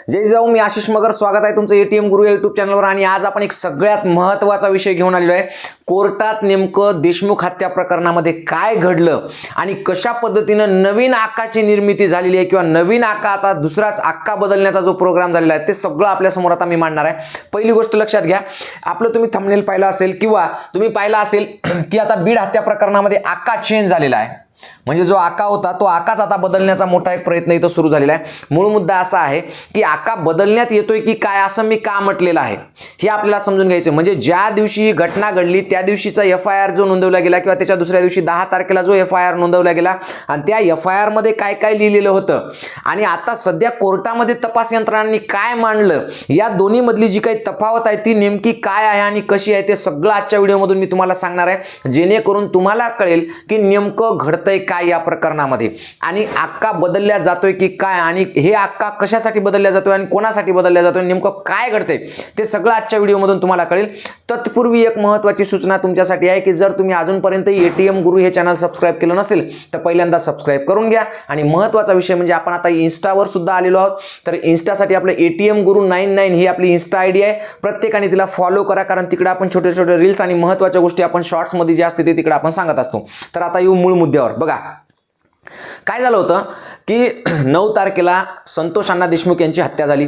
जय जाऊ, मी आशिष मगर. स्वागत आहे तुमचं एटीएम गुरु या यूट्यूब चॅनलवर. आणि आज आपण एक सगळ्यात महत्त्वाचा विषय घेऊन आलेलो आहे. कोर्टात नेमकं देशमुख हत्या प्रकरणामध्ये काय घडलं आणि कशा पद्धतीनं नवीन आकाची निर्मिती झालेली आहे किंवा नवीन आका, आता दुसराच आक्का बदलण्याचा जो प्रोग्राम झालेला आहे ते सगळं आपल्या समोर आता मी मांडणार आहे. पहिली गोष्ट लक्षात घ्या, आपलं तुम्ही थंबनेल पाहिलं असेल किंवा तुम्ही पाहिलं असेल की आता बीड हत्या प्रकरणामध्ये आका चेंज झालेला आहे. म्हणजे जो आका होता तो आकाच आता बदलण्याचा मोठा एक प्रयत्न इथं सुरू झालेला आहे. मूळ मुद्दा असा आहे की आका बदलण्यात येतोय की काय असं मी का म्हटलेलं आहे हे आपल्याला समजून घ्यायचं. म्हणजे ज्या दिवशी ही घटना घडली त्या दिवशीचा FIR जो नोंदवला गेला किंवा त्याच्या दुसऱ्या दिवशी 10 तारखेला जो FIR नोंदवला गेला आणि त्या FIR मध्ये काय काय लिहिलेलं होतं आणि आता सध्या कोर्टामध्ये तपास यंत्रणांनी काय मांडलं, या दोन्ही मधली जी काही तफावत आहे ती नेमकी काय आहे आणि कशी आहे ते सगळं आजच्या व्हिडिओमधून मी तुम्हाला सांगणार आहे, जेणेकरून तुम्हाला कळेल की नेमकं घडतंय काय या प्रकरणामध्ये आणि आक्का बदलल्या जातोय की काय आणि हे आक्का कशासाठी बदलल्या जातोय आणि कोणासाठी बदलल्या जातोय, नेमकं काय घडतंय ते सगळं आजच्या व्हिडिओमधून तुम्हाला कळेल. तत्पूर्वी एक महत्त्वाची सूचना तुमच्यासाठी आहे की जर तुम्ही अजूनपर्यंत एटीएम गुरु हे चॅनल सबस्क्राइब केलं नसेल तर पहिल्यांदा सबस्क्राइब करून घ्या. आणि महत्त्वाचा विषय म्हणजे आपण आता इन्स्टावर सुद्धा आलेलो आहोत, तर इन्स्टासाठी आपलं एटीएम गुरु 99 ही आपली इन्स्टा आयडी आहे. प्रत्येकाने तिला फॉलो करा, कारण तिकडे आपण छोटे छोटे रील्स आणि महत्त्वाच्या गोष्टी आपण शॉर्ट्समध्ये जे असते ते तिकडे आपण सांगत असतो. तर आता येऊ मूळ मुद्द्यावर. बघा काय झालं होतं की 9 तारखेला संतोष अण्णा देशमुख यांची हत्या झाली.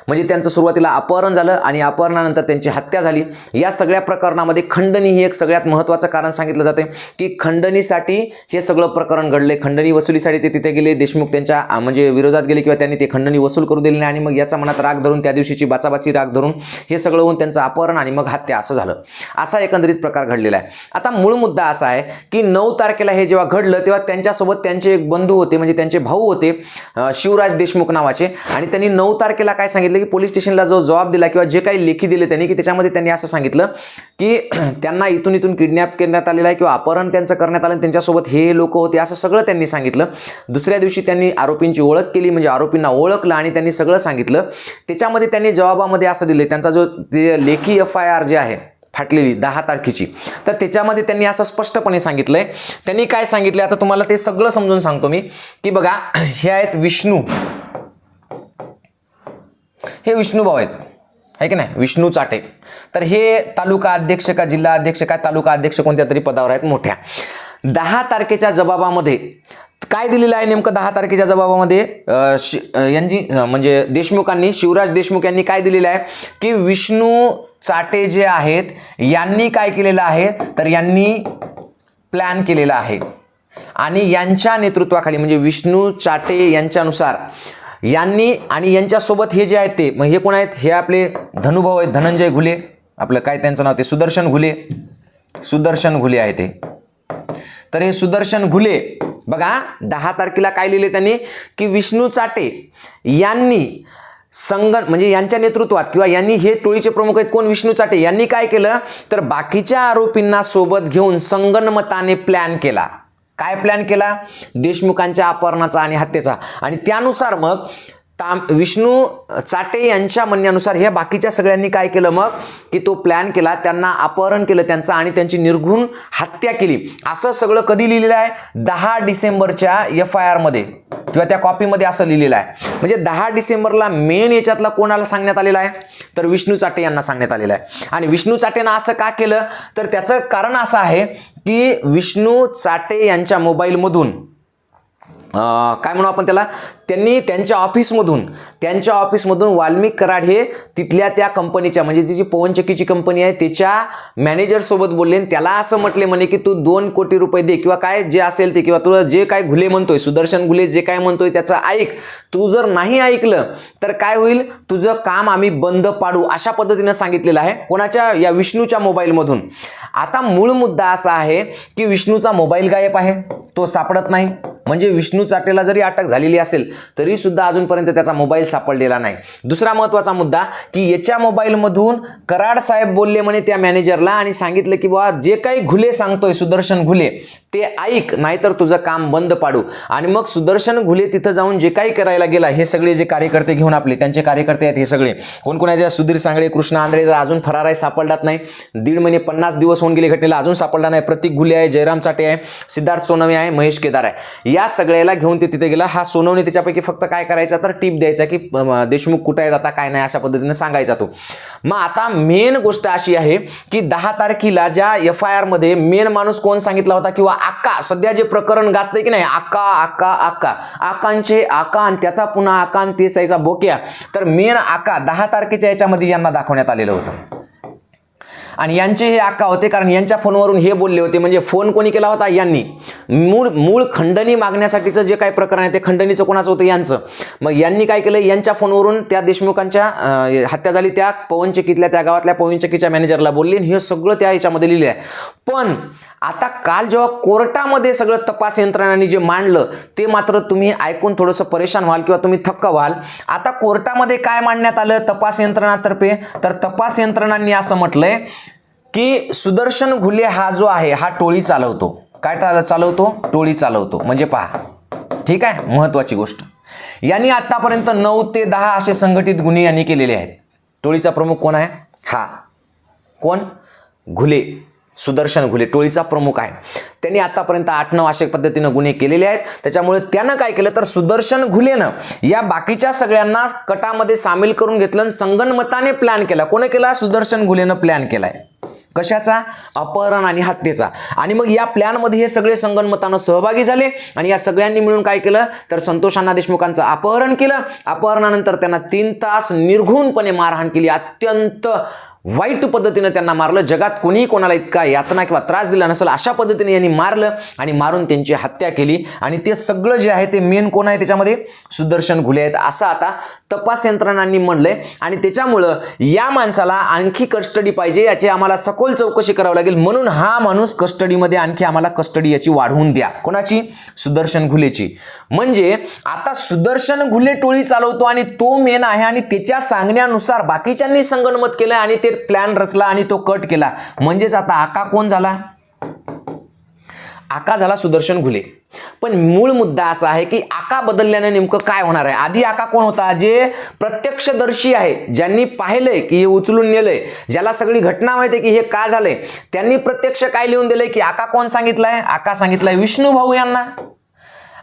म्हणजे त्यांचं सुरुवातीला अपहरण झालं आणि अपहरणानंतर त्यांची हत्या झाली. या सगळ्या प्रकरणामध्ये खंडणी ही एक सगळ्यात महत्त्वाचं कारण सांगितलं जाते की खंडणीसाठी हे सगळं प्रकरण घडले. खंडणी वसुलीसाठी ते तिथे गेले, देशमुख त्यांच्या म्हणजे विरोधात गेले किंवा त्यांनी ते खंडणी वसूल करू दिली नाही आणि मग याचा मनात राग धरून त्या दिवशीची बाचाबाची राग धरून हे सगळं होऊन त्यांचं अपहरण आणि मग हत्या असं झालं. असा एकंदरीत प्रकार घडलेला आहे. आता मूळ मुद्दा असा आहे की 9 तारखेला हे जेव्हा घडलं तेव्हा त्यांच्यासोबत त्यांचे एक बंधू होते, म्हणजे त्यांचे भाऊ होते शिवराज देशमुख नावाचे, आणि त्यांनी 9 तारखेला काय सांगितलं की पोलीस स्टेशनला जो जबाब दिला किंवा जे काही लेखी दिले त्यांनी की त्याच्यामध्ये त्यांनी असं सांगितलं की त्यांना इथून किडनॅप करण्यात आलेलं आहे किंवा अपहरण त्यांचं करण्यात आलं, त्यांच्यासोबत हे लोक होते असं सगळं त्यांनी सांगितलं. दुसऱ्या दिवशी त्यांनी आरोपींची ओळख केली, म्हणजे आरोपींना ओळखलं आणि त्यांनी सगळं सांगितलं. त्याच्यामध्ये त्यांनी जबाबामध्ये असं दिले, त्यांचा जो लेखी FIR जे आहे फाटलेली 10 तारखेची, तर त्याच्यामध्ये त्यांनी असं स्पष्टपणे सांगितलंय. त्यांनी काय सांगितलं आता तुम्हाला ते सगळं समजून सांगतो मी की बघा हे आहेत विष्णू, हे विष्णू भाऊ आहेत, आहे की नाही, विष्णू चाटे. तर हे तालुका अध्यक्ष का जिल्हा अध्यक्ष काय तालुका अध्यक्ष कोणत्या तरी पदावर आहेत मोठ्या. 10 तारखेच्या जबाबामध्ये काय दिलेलं आहे नेमकं 10 तारखेच्या जबाबामध्ये यांनी म्हणजे देशमुखांनी, शिवराज देशमुख यांनी काय दिलेलं आहे की विष्णू चाटे जे आहेत यांनी काय केलेलं आहे तर यांनी प्लॅन केलेला आहे आणि यांच्या नेतृत्वाखाली म्हणजे विष्णू चाटे यांच्यानुसार यांनी आणि यांच्यासोबत हे जे आहेत ते मग हे कोण आहेत, हे आपले धनुभाऊ आहेत, धनंजय घुले, आपलं काय त्यांचं नाव ते सुदर्शन घुले आहे ते. तर हे सुदर्शन घुले बघा 10 तारखेला काय लिहिले त्यांनी की विष्णू चाटे यांनी म्हणजे यांच्या नेतृत्वात किंवा यांनी, हे टोळीचे प्रमुख आहेत कोण, विष्णू चाटे यांनी काय केलं तर बाकीच्या आरोपींना सोबत घेऊन संगनमताने प्लॅन केला. काय प्लॅन केला, देशमुखांच्या अपहरणाचा आणि हत्येचा. आणि त्यानुसार मग विष्णू चाटे यांच्या म्हणण्यानुसार हे बाकीच्या सगळ्यांनी काय केलं मग की तो प्लॅन केला, त्यांना अपहरण केलं त्यांचं आणि त्यांची निर्घृण हत्या केली. असं सगळं कधी लिहिलेलं आहे 10 डिसेंबरच्या FIR मध्ये किंवा त्या कॉपीमध्ये असं लिहिलेलं आहे. म्हणजे 10 डिसेंबरला मेन याच्यातला कोणाला सांगण्यात आलेला आहे तर विष्णू चाटे यांना सांगण्यात आलेलं आहे. आणि विष्णू चाटेनं असं का केलं तर त्याचं कारण असं आहे की विष्णू चाटे यांच्या मोबाईलमधून काय म्हणू आपण त्याला, त्यांनी त्यांच्या ऑफिसमधून वाल्मिक कराड हे तिथल्या त्या कंपनीच्या म्हणजे जी पवनचक्कीची कंपनी आहे त्याच्या मॅनेजर सोबत बोलले. त्याला असं म्हटले म्हणे की तू 2 कोटी रुपये दे किंवा काय जे असेल ते, किंवा तुला जे काय घुले म्हणतोय, सुदर्शन घुले जे काय म्हणतोय त्याचं ऐक, तू जर नाही ऐकलं तर काय होईल, तुझं काम आम्ही बंद पाडू, अशा पद्धतीने सांगितलेलं आहे. कोणाच्या, या विष्णूच्या मोबाईलमधून. आता मूळ मुद्दा असा आहे की विष्णूचा मोबाईल गायब आहे, तो सापडत नाही. म्हणजे विष्णू चाटेला जरी अटक झालेली असेल तरी सुद्धा अजूनपर्यंत त्याचा मोबाईल सापडलेला नाही. दुसरा महत्त्वाचा मुद्दा की याच्या मोबाईलमधून कराड साहेब बोलले म्हणे त्या मॅनेजरला आणि सांगितलं की बाबा जे काही घुले सांगतोय सुदर्शन घुले ते ऐक, नाहीतर तुझं काम बंद पाडू. आणि मग सुदर्शन घुले तिथं जाऊन जे काही करायला गेला, हे सगळे जे कार्यकर्ते घेऊन आपले त्यांचे कार्यकर्ते आहेत हे सगळे कोण कोण आहेत, सुधीर सांगळे, कृष्ण आंध्रे अजून फरार आहे, सापडलात नाही. 1.5 महिने 50 दिवस होऊन गेले घटनेला, अजून सापडला नाही. प्रतीक घुले आहे, जयराम चाटे आहे, सिद्धार्थ सोनवणे आहे, महेश केदार आहे. या सगळ्याला गेला, घेऊन ते तिथे गेला. हा सोनवणे त्याच्यापैकी फक्त काय करायचा तर टीप द्यायचा की देशमुख कुठे आहेत आता, काय नाही, अशा पद्धतीने सांगायचा तो. मग आता मेन गोष्ट अशी आहे की 10 तारखेला ज्या FIR मध्ये मेन माणूस कोण सांगितला होता, किंवा आका सध्या जे प्रकरण गाजतंय की नाही, आकांचे आका आणि त्याचा पुन्हा आका आणि तेच यायचा बोक्या, तर मेन आका 10 तारखेच्या याच्यामध्ये यांना दाखवण्यात आलेलं होतं. आणि यांचे हे आका होते, कारण यांच्या फोनवरून हे बोलले होते. म्हणजे फोन कोणी केला होता? यांनी. मूळ खंडणी मागण्यासाठीचं जे काही प्रकरण आहे ते खंडणीचं कोणाचं होतं? यांचं. मग यांनी काय केलं, यांच्या फोनवरून त्या देशमुखांच्या हत्या झाली त्या पवनचक्कीतल्या, त्या गावातल्या पवनचक्कीच्या मॅनेजरला बोलले. हे सगळं त्या याच्यामध्ये लिहिलं आहे. पण आता काल जेव्हा कोर्टामध्ये सगळं तपास यंत्रणांनी जे मांडलं ते मात्र तुम्ही ऐकून थोडंसं परेशान व्हाल किंवा तुम्ही थक्क व्हाल. आता कोर्टामध्ये काय मांडण्यात आलं तपास यंत्रणातर्फे, तर तपास यंत्रणांनी असं म्हटलंय की सुदर्शन घुले हा जो आहे हा टोळी चालवतो. काय चालवतो? टोळी चालवतो. म्हणजे पहा, ठीक आहे, महत्वाची गोष्ट. यांनी आतापर्यंत 9 ते 10 असे संघटित गुन्हे यांनी केलेले आहेत. टोळीचा प्रमुख कोण आहे? हा कोण? घुले, सुदर्शन घुले टोळीचा प्रमुख आहे. त्यांनी आतापर्यंत 8-9 अशा पद्धतीनं गुन्हे केलेले आहेत. त्याच्यामुळे त्यानं काय केलं तर सुदर्शन घुलेनं या बाकीच्या सगळ्यांना कटामध्ये सामील करून घेतलं आणि संगनमताने प्लॅन केला. कोणी केला? सुदर्शन घुलेनं प्लॅन केलाय. कशाचा? अपहरण आणि हत्येचा. आणि मग या प्लॅनमध्ये हे सगळे संगनमतानं सहभागी झाले आणि या सगळ्यांनी मिळून काय केलं तर संतोष अण्णा देशमुखांचं अपहरण केलं. अपहरणानंतर त्यांना 3 तास निर्घृणपणे मारहाण केली. अत्यंत वाईट पद्धतीने त्यांना मारलं. जगात कोणीही कोणाला इतका यातना किंवा त्रास दिला नसेल अशा पद्धतीने यांनी मारलं आणि मारून त्यांची हत्या केली. आणि ते सगळं जे आहे ते मेन कोण आहे त्याच्यामध्ये? सुदर्शन घुले आहेत, असं आता तपास यंत्रणांनी म्हणलंय. आणि त्याच्यामुळं या माणसाला आणखी कस्टडी पाहिजे, याची आम्हाला सखोल चौकशी करावी लागेल. म्हणून हा माणूस कस्टडीमध्ये आणखी आम्हाला कस्टडी याची वाढवून द्या. कोणाची? सुदर्शन घुलेची. म्हणजे आता सुदर्शन घुले टोळी चालवतो आणि तो मेन आहे आणि त्याच्या सांगण्यानुसार बाकीच्यांनी संगनमत केलं आणि ते प्लॅन रचला आणि तो कट केला. म्हणजेच आता आका कोण झाला? आका झाला सुदर्शन घुले. पण मूळ मुद्दा असा आहे की आका बदलल्याने नेमकं काय होणार आहे? आधी आका कोण होता? जे प्रत्यक्षदर्शी आहे, ज्यांनी पाहिलंय की हे उचलून नेलंय, ज्याला सगळी घटना माहिती आहे की हे का झालंय, त्यांनी प्रत्यक्ष काय लिहून दिलंय की आका कोण सांगितलंय? आका सांगितलंय विष्णू भाऊ यांना.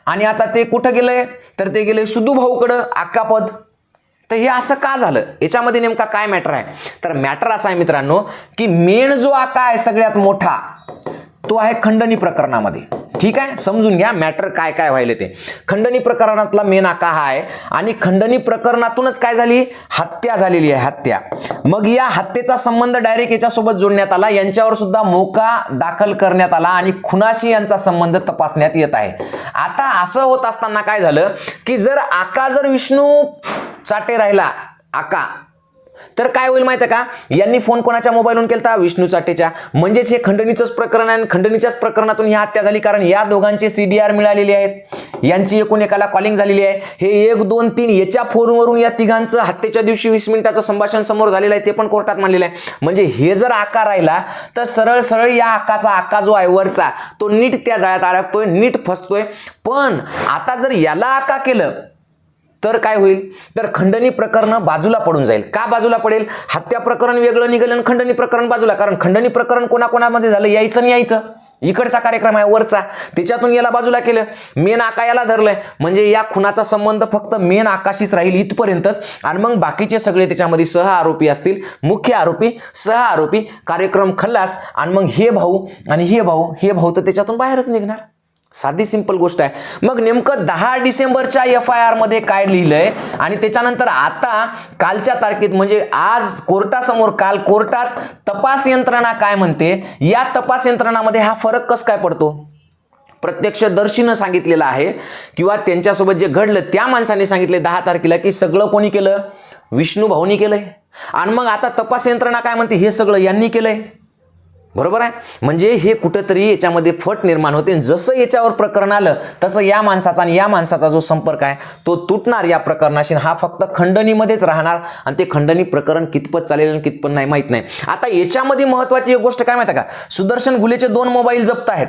आणि आता ते कुठं गेलंय तर ते गेले सुधू भाऊकडं आकापद. तर हे असं का झालं? याच्यामध्ये नेमका काय मॅटर आहे? तर मॅटर असा आहे मित्रांनो की मेन जो आका आहे सगळ्यात मोठा तो आहे खंडणी प्रकरणामध्ये. ठीक आहे, समजून घ्या मॅटर काय काय व्हायले ते. खंडणी प्रकरणातला मेन आका हा आहे आणि खंडणी प्रकरणातूनच काय झाली? हत्या झालेली आहे, हत्या. मग या हत्येचा संबंध डायरेक्ट याच्यासोबत जोडण्यात आला. यांच्यावर सुद्धा मोका दाखल करण्यात आला आणि खुनाशी यांचा संबंध तपासण्यात येत आहे. आता असं होत असताना काय झालं की जर आका विष्णू चाटे राहिला आका, तर काय होईल माहिती आहे का? यांनी फोन कोणाच्या मोबाईलवरून केलता? विष्णू चाटेच्या. म्हणजेच हे खंडणीचंच प्रकरण आहे आणि खंडणीच्याच प्रकरणातून ही हत्या झाली. कारण या दोघांचे CDR मिळालेले आहेत, यांची एकूण एकाला कॉलिंग झालेली आहे. हे 1, 2, 3 याच्या फोनवरून या तिघांचं हत्येच्या दिवशी 20 मिनिटाचं संभाषण समोर झालेलं आहे, ते पण कोर्टात मांडलेलं आहे. म्हणजे हे जर आका राहिला तर सरळ सरळ या आका जो आहे वरचा तो नीट त्या जाळ्यात अडकतोय, नीट फसतोय. पण आता जर याला आका केलं तर काय होईल तर खंडणी प्रकरण बाजूला पडून जाईल. का बाजूला पडेल? हत्या प्रकरण वेगळं निघेल आणि खंडणी प्रकरण बाजूला. कारण खंडणी प्रकरण कोणाकोणामध्ये झालं? यायचं आणि यायचं. इकडचा कार्यक्रम आहे वरचा, त्याच्यातून याला बाजूला केलं, मेन आका याला धरलंय. म्हणजे या खुनाचा संबंध फक्त मेन आकाशीच राहील इथपर्यंतच. आणि मग बाकीचे सगळे त्याच्यामध्ये सह आरोपी असतील, मुख्य आरोपी, सह आरोपी, कार्यक्रम खल्लास. आणि मग हे भाऊ आणि हे भाऊ तर त्याच्यातून बाहेरच निघणार. साधी सिंपल गोष्ट आहे. मग नेमकं 10 डिसेंबरच्या FIR मध्ये काय लिहिलंय आणि त्याच्यानंतर आता कालच्या तारखेत म्हणजे आज कोर्टासमोर, काल कोर्टात तपास यंत्रणा काय म्हणते, या तपास यंत्रणामध्ये हा फरक कस काय पडतो? प्रत्यक्षदर्शीनं सांगितलेलं आहे किंवा त्यांच्यासोबत जे घडलं त्या माणसाने सांगितले 10 तारखेला की सगळं कोणी केलं? विष्णू भाऊनी केलंय. आणि मग आता तपास यंत्रणा काय म्हणते? हे सगळं यांनी केलंय. बरोबर आहे. म्हणजे हे कुठेतरी याच्यामध्ये फट निर्माण होते. जसं याच्यावर प्रकरण आलं तसं या माणसाचा आणि या माणसाचा जो संपर्क आहे तो तुटणार या प्रकरणाशी. हा फक्त खंडणीमध्येच राहणार आणि ते खंडणी प्रकरण कितपत चालेल आणि कितपत नाही माहित नाही. आता याच्यामध्ये महत्वाची एक गोष्ट काय माहिती आहे का? सुदर्शन घुलेचे 2 मोबाईल जप्त आहेत.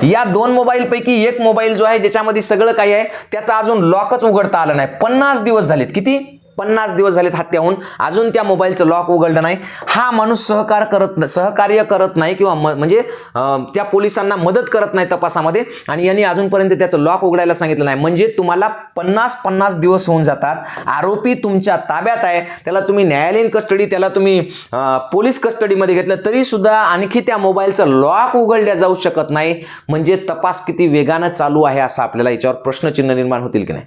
या 2 मोबाईल पैकी एक मोबाईल जो आहे ज्याच्यामध्ये सगळं काही आहे त्याचा अजून लॉकच उघडता आलं नाही. 50 दिवस झालेत. किती? 50 दिवस झालेत हत्याहून, अजून त्या मोबाईलचं लॉक उघडलं नाही. हा माणूस सहकार्य करत नाही किंवा म्हणजे त्या पोलिसांना मदत करत नाही तपासामध्ये, आणि यांनी अजूनपर्यंत त्याचं लॉक उघडायला सांगितलं नाही. म्हणजे तुम्हाला 50 दिवस होऊन जातात. आरोपी तुमच्या ताब्यात आहे, त्याला तुम्ही न्यायालयीन कस्टडी, त्याला तुम्ही पोलीस कस्टडीमध्ये घेतलं तरी सुद्धा आणखी त्या मोबाईलचं लॉक उघडल्या जाऊ शकत नाही. म्हणजे तपास किती वेगानं चालू आहे असं आपल्याला याच्यावर प्रश्नचिन्ह निर्माण होतील की नाही.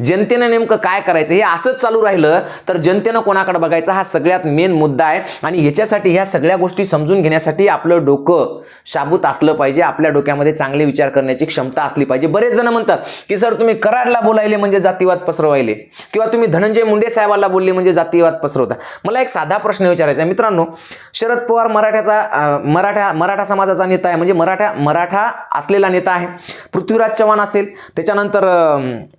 जनतेनं नेमकं काय करायचं, हे असंच चालू राहिलं तर जनतेनं कोणाकडे बघायचं, हा सगळ्यात मेन मुद्दा आहे. आणि ह्याच्यासाठी ह्या सगळ्या गोष्टी समजून घेण्यासाठी आपलं डोकं शाबूत असलं पाहिजे, आपल्या डोक्यामध्ये चांगले विचार करण्याची क्षमता असली पाहिजे. बरेच जण म्हणतात की सर तुम्ही कराडला बोलायले म्हणजे जातीवाद पसरवायले, किंवा तुम्ही धनंजय मुंडे साहेबांना बोलले म्हणजे जातीवाद पसरवता. मला एक साधा प्रश्न विचारायचा आहे मित्रांनो. शरद पवार मराठा समाजाचा नेता आहे, म्हणजे मराठा असलेला नेता आहे. पृथ्वीराज चव्हाण असेल, त्याच्यानंतर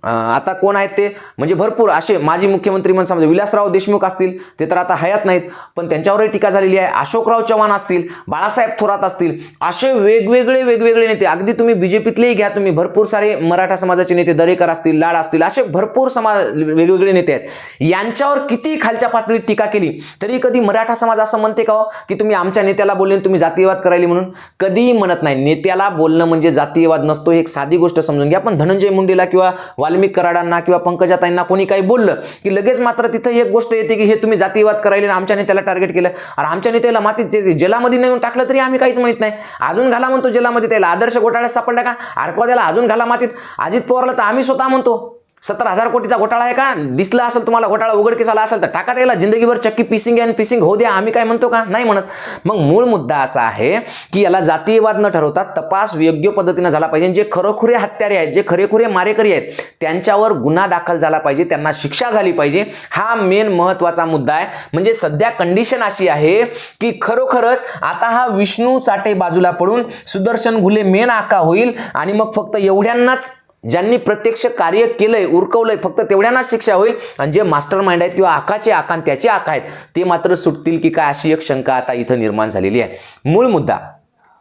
आता कोण आहेत ते, म्हणजे भरपूर असे माजी मुख्यमंत्री म्हणून समजा विलासराव देशमुख असतील, ते तर आता हयात नाहीत पण त्यांच्यावरही टीका झालेली आहे. अशोकराव चव्हाण असतील, बाळासाहेब थोरात असतील, असे वेगवेगळे नेते, अगदी तुम्ही बीजेपीतलेही घ्या, तुम्ही भरपूर सारे मराठा समाजाचे नेते, दरेकर असतील, लाड असतील, असे भरपूर वेगवेगळे नेते आहेत. यांच्यावर किती खालच्या पातळीत टीका केली तरी कधी मराठा समाज असं म्हणते का की तुम्ही आमच्या नेत्याला बोलले तुम्ही जातीयवाद करायले म्हणून? कधीही म्हणत नाही. नेत्याला बोलणं म्हणजे जातीयवाद नसतो, ही एक साधी गोष्ट समजून घ्या. पण धनंजय मुंडेला किंवा वाल्मिक कराडांना किंवा पंकजाताईंना कोणी काही बोललं की लगेच मात्र तिथं एक गोष्ट येते की हे तुम्ही जातीवाद करायले, आमच्या नेत्याला टार्गेट केलं. आणि आमच्या नेत्याला मातीत जेलामध्ये नेऊन टाकलं तरी आम्ही काहीच म्हणत नाही. अजून घाला म्हणतो जेलामध्ये, त्याला आदर्श घोटाळ्यात सापडला का, अडकवा त्याला, अजून घाला मातीत. अजित पवारला तर आम्ही स्वतः म्हणतो 17,000 कोटीचा घोटाळा आहे का, दिसला असेल तुम्हाला घोटाळा उघडकीस आला असेल तर टाका त्याला, जिंदगीभर चक्की पिसिंग होऊ द्या, आम्ही काय म्हणतो का, नाही म्हणत. मग मूळ मुद्दा असा आहे की याला जातीयवाद न ठरवता तपास योग्य पद्धतीने झाला पाहिजे. जे खरोखुरे हत्यारे आहेत, जे खरेखुरे मारेकरी आहेत, त्यांच्यावर गुन्हा दाखल झाला पाहिजे, त्यांना शिक्षा झाली पाहिजे. हा मेन महत्वाचा मुद्दा आहे. म्हणजे सध्या कंडिशन अशी आहे की खरोखरच आता हा विष्णू चाटे बाजूला पडून सुदर्शन घुले मेन आका होईल, आणि मग फक्त एवढ्यांनाच, ज्यांनी प्रत्यक्ष कार्य केलंय, उरकवलंय, फक्त तेवढ्यांनाच शिक्षा होईल. आणि जे मास्टर माइंड आहेत किंवा आकाचे आका आणि त्याचे आका आहेत ते मात्र सुटतील की काय, अशी एक शंका आता इथं निर्माण झालेली आहे. मूळ मुद्दा,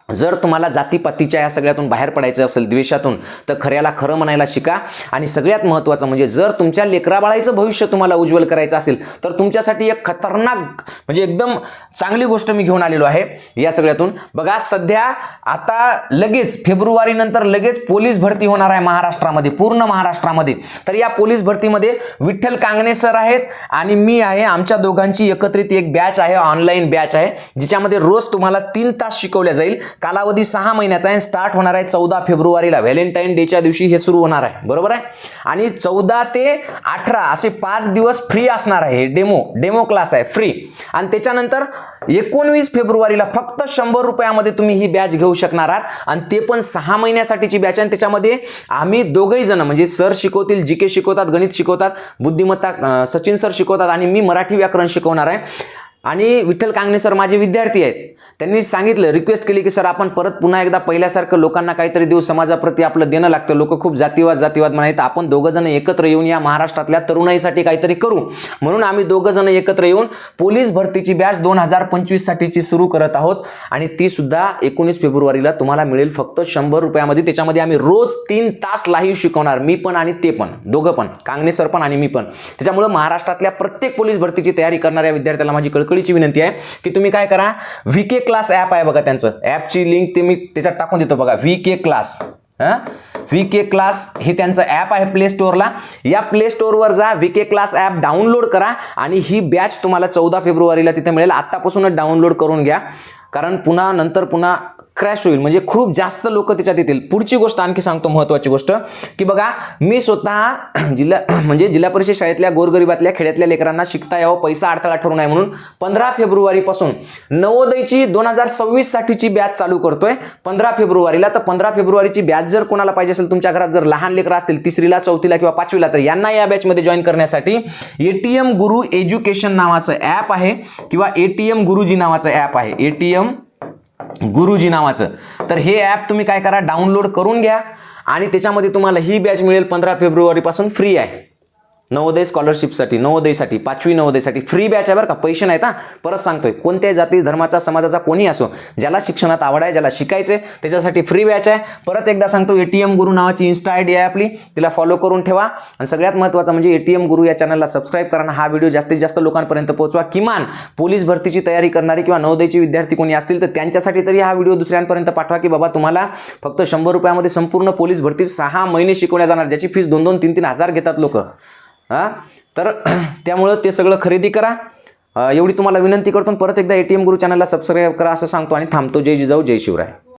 जर तुम्हाला जातीपातीच्या या सगळ्यातून बाहेर पडायचं असेल, द्वेषातून, तर खऱ्याला खरं म्हणायला शिका. आणि सगळ्यात महत्त्वाचं म्हणजे जर तुमच्या लेकराबाळाचं भविष्य तुम्हाला उज्ज्वल करायचं असेल तर तुमच्यासाठी एक खतरनाक, म्हणजे एकदम चांगली गोष्ट मी घेऊन आलेलो आहे या सगळ्यातून. बघा, सध्या आता लगेच फेब्रुवारी नंतर लगेच पोलीस भरती होणार आहे महाराष्ट्रामध्ये, पूर्ण महाराष्ट्रामध्ये. तर या पोलीस भरतीमध्ये विठ्ठल कांगणे सर आहेत आणि मी आहे. आमच्या दोघांची एकत्रित एक बॅच आहे, ऑनलाईन बॅच आहे, जिच्यामध्ये रोज तुम्हाला 3 तास शिकवल्या जाईल. कालावधी 6 महिन्याचा आहे. स्टार्ट होणार आहे 14 फेब्रुवारीला, व्हॅलेंटाईन डेच्या दिवशी हे सुरू होणार आहे, बरोबर आहे. आणि 14 ते 18 असे 5 दिवस फ्री असणार आहे. डेमो क्लास आहे, फ्री. आणि त्याच्यानंतर 19 फेब्रुवारीला फक्त 100 रुपयामध्ये तुम्ही ही बॅच घेऊ शकणार आहात. आणि ते पण 6 महिन्यासाठीची बॅच आहे. त्याच्यामध्ये आम्ही दोघंही जण, म्हणजे सर शिकवतील, जीके शिकवतात, गणित शिकवतात, बुद्धिमत्ता सचिन सर शिकवतात, आणि मी मराठी व्याकरण शिकवणार आहे. आणि विठ्ठल कांगणे सर माझे विद्यार्थी आहेत. त्यांनी सांगितलं, रिक्वेस्ट केली की सर आपण परत पुन्हा एकदा पहिल्यासारखं लोकांना काहीतरी देऊ, समाजाप्रती आपलं देणं लागतं, लोक खूप जातीवाद म्हणायत, आपण दोघं जण एकत्र येऊन या महाराष्ट्रातल्या तरुणाईसाठी काहीतरी करू. म्हणून आम्ही दोघं जण एकत्र येऊन पोलीस भरतीची बॅच 2025 साठीची सुरू करत आहोत. आणि ती सुद्धा 19 फेब्रुवारीला तुम्हाला मिळेल फक्त 100 रुपयामध्ये. त्याच्यामध्ये आम्ही रोज 3 तास लाईव्ह शिकवणार, मी पण आणि ते पण, दोघं पण, कांगणे सर पण आणि मी पण. त्याच्यामुळे महाराष्ट्रातल्या प्रत्येक पोलीस भरतीची तयारी करणाऱ्या विद्यार्थ्याला माझी कळकळीची विनंती आहे की तुम्ही काय करा, VK क्लास ॲप आहे बघा, त्यांचं ॲपची लिंक ते मी त्याच्यात टाकून देतो बघा. VK क्लास, VK क्लास हे त्यांचं ॲप आहे प्ले स्टोअरला. या प्ले स्टोअरवर जा, VK क्लास ॲप डाउनलोड करा आणि ही बॅच तुम्हाला 14 फेब्रुवारीला तिथे मिळेल. आत्तापासूनच डाउनलोड करून घ्या, कारण पुन्हा क्रॅश होईल, म्हणजे खूप जास्त लोक त्याच्यात येतील. पुढची गोष्ट आणखी सांगतो, महत्त्वाची गोष्ट, की बघा, मी स्वतः जिल्हा परिषद शाळेतल्या गोरगरिबातल्या खेड्यातल्या लेकरांना शिकता यावं, पैसा अडथळा ठरू नये म्हणून 15 फेब्रुवारीपासून नवोदयची 2026 साठीची बॅच चालू करतोय 15 फेब्रुवारीला. तर 15 फेब्रुवारीची बॅच जर कोणाला पाहिजे असेल, तुमच्या घरात जर लहान लेकरं असतील 3रीला 4थीला किंवा 5वीला, तर यांना या बॅचमध्ये जॉईन करण्यासाठी ATM गुरु एज्युकेशन नावाचं ॲप आहे किंवा ATM गुरुजी नावाचं ॲप आहे, ATM गुरुजी नावाचं. तर हे ॲप तुम्ही काय करा, डाउनलोड करून घ्या आणि त्याच्यामध्ये तुम्हाला ही बॅच मिळेल 15 फेब्रुवारीपासून फ्री आहे. नवोदय स्कॉलरशिपसाठी, नवोदयसाठी, 5वी नवोदयसाठी फ्री बॅच आहे बरं का, पैसे नाहीत हा. परत सांगतोय, कोणत्याही जाती धर्माचा समाजाचा कोणी असो, ज्याला शिक्षणात आवड आहे, ज्याला शिकायचे त्याच्यासाठी फ्री बॅच आहे. परत एकदा सांगतो, ATM गुरु नावाची इन्स्टा आयडी आहे आपली, तिला फॉलो करून ठेवा. आणि सगळ्यात महत्त्वाचं म्हणजे ATM गुरु या चॅनलला सबस्क्राईब करा. हा व्हिडिओ जास्तीत जास्त लोकांपर्यंत पोहोचवा. किमान पोलीस भरतीची तयारी करणारी किंवा नवोदयचे विद्यार्थी कोणी असतील तर त्यांच्यासाठी तरी हा व्हिडिओ दुसऱ्यांपर्यंत पाठवा, की बाबा तुम्हाला फक्त 100 रुपयामध्ये संपूर्ण पोलीस भरती 6 महिने शिकवल्या जाणार, ज्याची फीस 2-2, 3-3 हजार घेतात लोक. तर त्यामुळं ते सगळं खरेदी करा, एवढी तुम्हाला विनंती करतो. परत एकदा ATM गुरु चॅनलला सबस्क्राईब करा असं सांगतो आणि थांबतो. जय जिजाऊ, जय शिवराय.